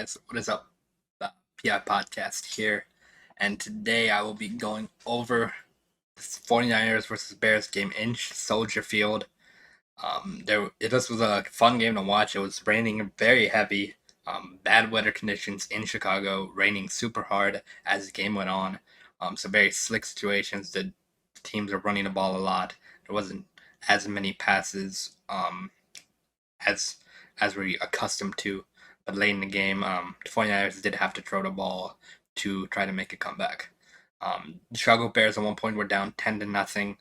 guys, what is up? The PI podcast here, and today I will be going over the 49ers versus Bears game in Soldier Field. This was a fun game to watch. It was raining very heavy, bad weather conditions in Chicago, raining super hard as the game went on. Some very slick situations. The teams were running the ball a lot. There wasn't as many passes as we're accustomed to. But late in the game, the 49ers did have to throw the ball to try to make a comeback. The Chicago Bears at one point were down 10 to nothing,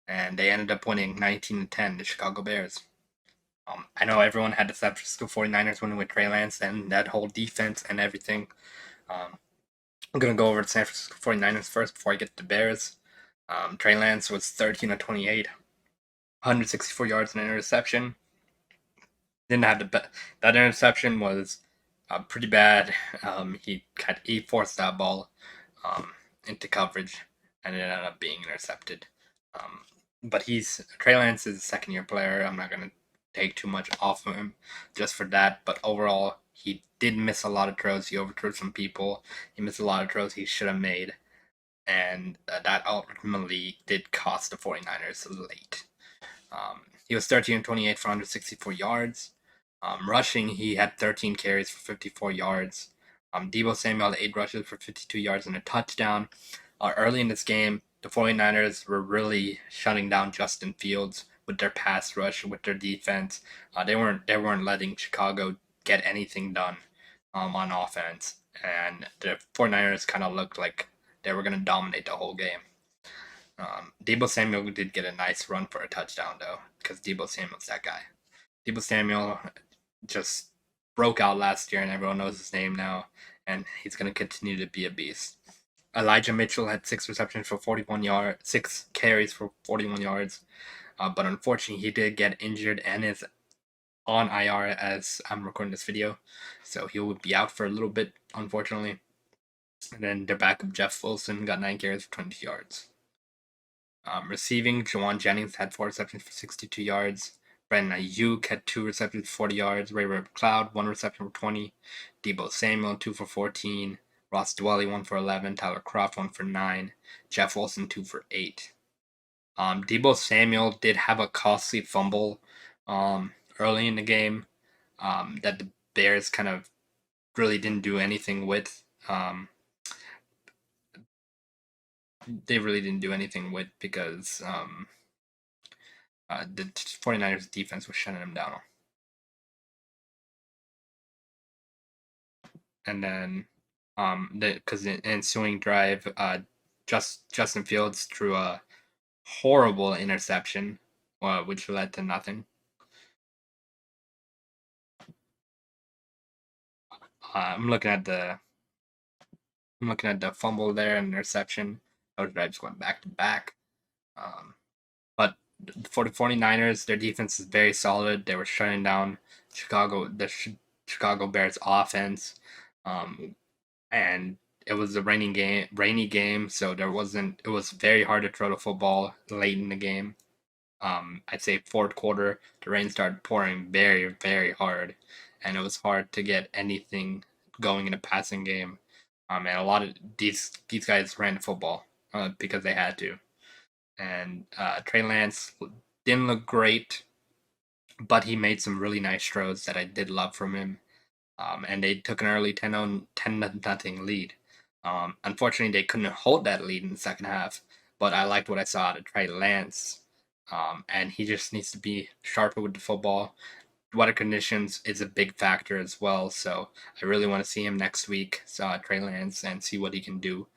and they ended up winning 19 to 10. The Chicago Bears. I know everyone had the San Francisco 49ers winning with Trey Lance and that whole defense and everything. I'm going to go over the San Francisco 49ers first before I get to the Bears. Trey Lance was 13 of 28, 164 yards and an interception. Didn't have that interception was pretty bad. He forced that ball into coverage and it ended up being intercepted. But Trey Lance is a second-year player. I'm not gonna take too much off of him just for that. But overall, he did miss a lot of throws. He overthrew some people. He missed a lot of throws he should have made, and that ultimately did cost the 49ers late. He was 13 28 for 164 yards. Rushing, he had 13 carries for 54 yards. Deebo Samuel had 8 rushes for 52 yards and a touchdown. Early in this game, the 49ers were really shutting down Justin Fields with their pass rush, with their defense. They weren't letting Chicago get anything done on offense. And the 49ers kind of looked like they were going to dominate the whole game. Deebo Samuel did get a nice run for a touchdown, though, because Deebo Samuel's that guy. Deebo Samuel just broke out last year, and everyone knows his name now, and he's going to continue to be a beast. Elijah Mitchell had 6 receptions for 41 yards, 6 carries for 41 yards, but unfortunately he did get injured and is on IR as I'm recording this video, so he will be out for a little bit, unfortunately. And then their backup Jeff Wilson got 9 carries for 20 yards. Receiving, Jawan Jennings had 4 receptions for 62 yards. Brandon Ayuk had 2 receptions for 40 yards. Ray McCloud, 1 reception for 20. Deebo Samuel, 2 for 14. Ross Dwelley, 1 for 11. Tyler Croft, 1 for 9. Jeff Wilson, 2 for 8. Deebo Samuel did have a costly fumble early in the game that the Bears kind of really didn't do anything with. They really didn't do anything with because the 49ers defense was shutting them down. And then because the ensuing drive, Justin Fields threw a horrible interception, which led to nothing. I'm looking at the fumble there and interception. Those drives went back to back. But for the 49ers, their defense is very solid. They were shutting down Chicago Bears offense. And it was a rainy game, so it was very hard to throw the football late in the game. I'd say fourth quarter, the rain started pouring very, very hard, and it was hard to get anything going in a passing game. And a lot of these guys ran the football because they had to. And Trey Lance didn't look great, but he made some really nice throws that I did love from him. And they took an early 10-0 lead. Unfortunately, they couldn't hold that lead in the second half, but I liked what I saw out of Trey Lance. And he just needs to be sharper with the football. Weather conditions is a big factor as well, so I really want to see him next week, Trey Lance, and see what he can do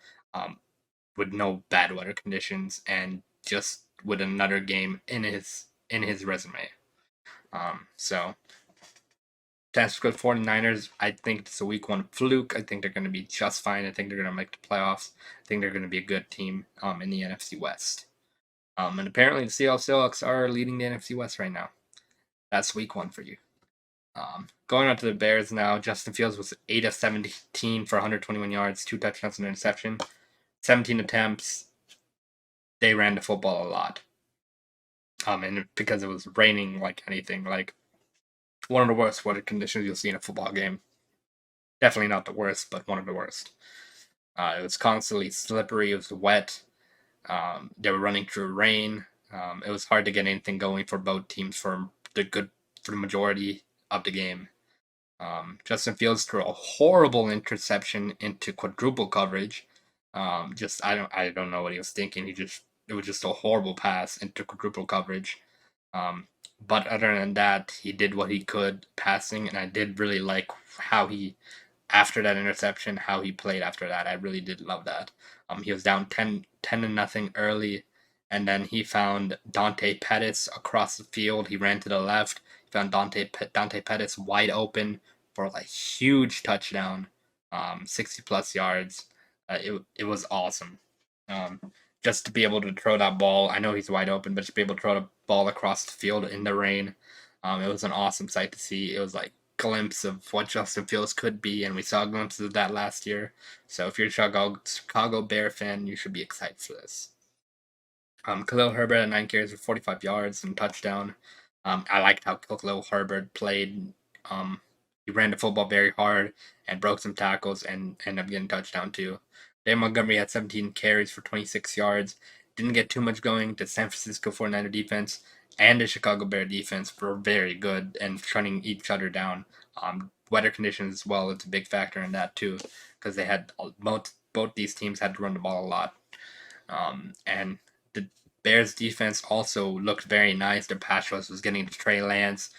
with no bad weather conditions and just with another game in his resume. So San Francisco 49ers, I think it's a week 1 fluke. I think they're going to be just fine. I think they're going to make the playoffs. I think they're going to be a good team in the NFC West. And apparently the Seattle Seahawks are leading the NFC West right now. That's week 1 for you. Going on to the Bears now, Justin Fields was 8 of 17 for 121 yards, 2 touchdowns and an interception. 17 attempts. They ran the football a lot. And because it was raining like anything, like one of the worst weather conditions you'll see in a football game. Definitely not the worst, but one of the worst. It was constantly slippery. It was wet. They were running through rain. It was hard to get anything going for both teams for the majority of the game. Justin Fields threw a horrible interception into quadruple coverage. I don't know what he was thinking. It was just a horrible pass into quadruple coverage. But other than that, he did what he could passing, and I did really like how he, after that interception, how he played after that. I really did love that. He was down 10 to nothing early, and then he found Dante Pettis across the field. He ran to the left. He found Dante Pettis wide open for a huge touchdown, 60 plus yards. It was awesome. Just to be able to throw that ball, I know he's wide open, but to be able to throw the ball across the field in the rain, it was an awesome sight to see. It was like a glimpse of what Justin Fields could be, and we saw glimpses of that last year. So if you're a Chicago Bear fan, you should be excited for this. Khalil Herbert had 9 carries for 45 yards and touchdown. I liked how Khalil Herbert played. He ran the football very hard and broke some tackles and ended up getting a touchdown too. David Montgomery had 17 carries for 26 yards. Didn't get too much going. The San Francisco 49er defense and the Chicago Bear defense were very good and shutting each other down. Weather conditions as well, it's a big factor in that too, because they had both these teams had to run the ball a lot. And the Bears defense also looked very nice. Their pass rush was getting to Trey Lance,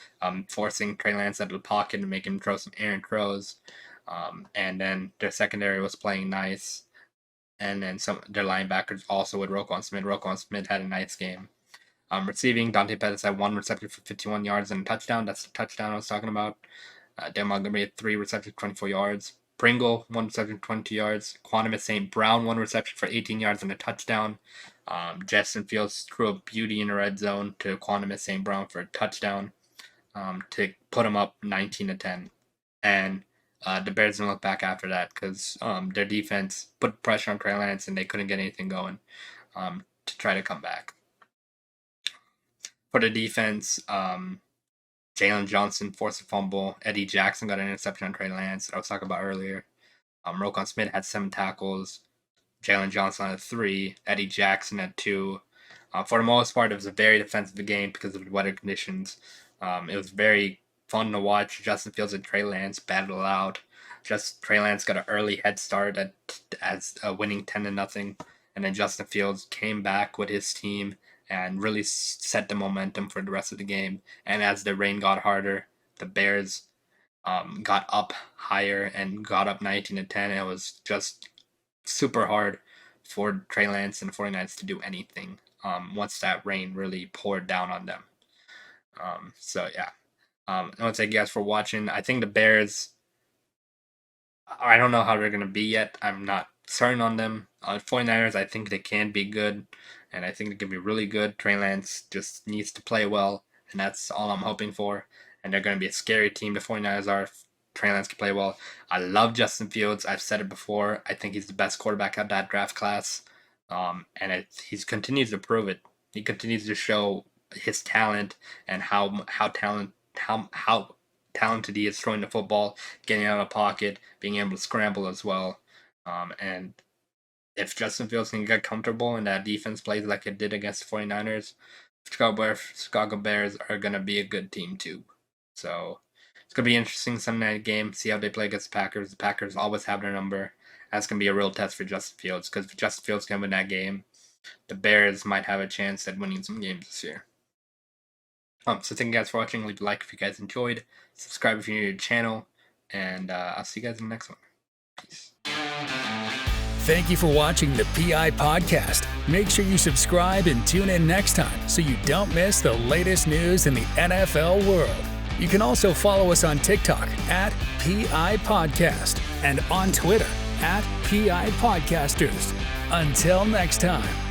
forcing Trey Lance out of the pocket and making him throw some errant throws. And then their secondary was playing nice. And then their linebackers also with Roquan Smith. Roquan Smith had a nice game. Receiving, Dante Pettis had 1 reception for 51 yards and a touchdown. That's the touchdown I was talking about. Dan Montgomery had 3 receptions, 24 yards. Pringle, 1 reception, 22 yards. Quantum St. Brown, 1 reception for 18 yards and a touchdown. Justin Fields threw a beauty in the red zone to Quantum St. Brown for a touchdown to put him up 19 to 10. And the Bears didn't look back after that because their defense put pressure on Trey Lance and they couldn't get anything going to try to come back. For the defense, Jalen Johnson forced a fumble. Eddie Jackson got an interception on Trey Lance that I was talking about earlier. Roquan Smith had 7 tackles. Jalen Johnson had 3. Eddie Jackson had 2. For the most part, it was a very defensive game because of the weather conditions. It was very fun to watch Justin Fields and Trey Lance battle out. Trey Lance got an early head start as winning 10 to nothing, and then Justin Fields came back with his team and really set the momentum for the rest of the game. And as the rain got harder, the Bears got up higher and got up 19 to 10. And it was just super hard for Trey Lance and the 49ers to do anything once that rain really poured down on them. So yeah. I want to thank you guys for watching. I think the Bears, I don't know how they're going to be yet. I'm not certain on them. 49ers, I think they can be good, and I think they can be really good. Trey Lance just needs to play well, and that's all I'm hoping for. And they're going to be a scary team. The 49ers are. Trey Lance can play well. I love Justin Fields. I've said it before. I think he's the best quarterback of that draft class, and he continues to prove it. He continues to show his talent and how talented he is throwing the football, getting out of the pocket, being able to scramble as well. And if Justin Fields can get comfortable and that defense plays like it did against the 49ers, Chicago Bears are going to be a good team too. So it's going to be an interesting Sunday night game. See how they play against the Packers. The Packers always have their number. That's going to be a real test for Justin Fields because if Justin Fields can win that game, the Bears might have a chance at winning some games this year. So thank you guys for watching. Leave a like if you guys enjoyed. Subscribe if you're new to the channel. And I'll see you guys in the next one. Peace. Thank you for watching the PI Podcast. Make sure you subscribe and tune in next time so you don't miss the latest news in the NFL world. You can also follow us on TikTok at PI Podcast and on Twitter at PIPodcasters. Until next time.